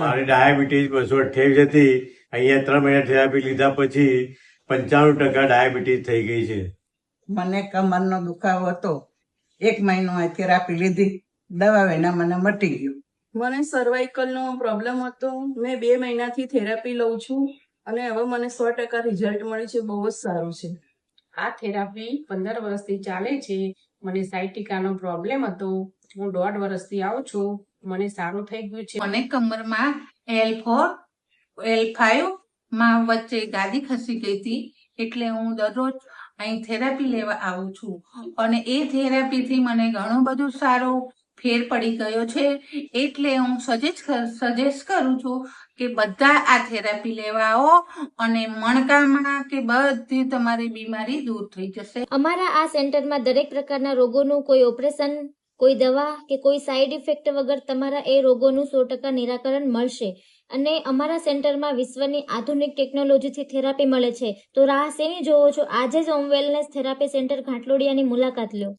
મારી ડાયાબિટીસ 228 હતી. અહીંયા 3 મહિના થેરાપી લીધા પછી 95% ડાયાબિટીસ થઈ ગઈ છે. મને કમરનો દુખાવો હતો. 1 મહિનો આ થેરાપી લીધી, દવા વિના મને મટી ગયું. મને સર્વાઇકલનો પ્રોબ્લેમ હતો. મેં 2 મહિનાથી થેરાપી લઉં છું અને હવે મને 100% રિઝલ્ટ મળ્યું છે. બહુ જ સારું છે. આ થેરાપી 15 વર્ષથી ચાલે છે. મને સાયટિકાનો પ્રોબ્લેમ હતો. હું 1.5 વર્ષથી આવું છું. મને સારું થઈ ગયું છે. મને કમરમાં L4 L5 માં વચ્ચે ગાદી ખસી ગઈ હતી, એટલે હું દરરોજ અહીં થેરાપી લેવા આવું છું અને એ થેરાપીથી મને ઘણું બધું સારું ફેર પડી ગયો છે. એટલે હું સજેસ્ટ કરું છું કે બધા આ થેરાપી લેવા આવો અને મણકામાં કે બધી તમારી બીમારી દૂર થઈ જશે. અમારા આ સેન્ટરમાં દરેક પ્રકારના રોગોનું કોઈ ઓપરેશન, કોઈ દવા કે કોઈ સાઈડ ઇફેક્ટ વગર તમારા એ રોગોનું 100% નિરાકરણ મળશે. અને અમારા સેન્ટરમાં વિશ્વની આધુનિક ટેકનોલોજીથી થેરાપી મળે છે. તો રાહ શેની જોવો છો? આજે જ હોમ વેલનેસ થેરાપી સેન્ટર ઘાટલોડિયાની મુલાકાત લો.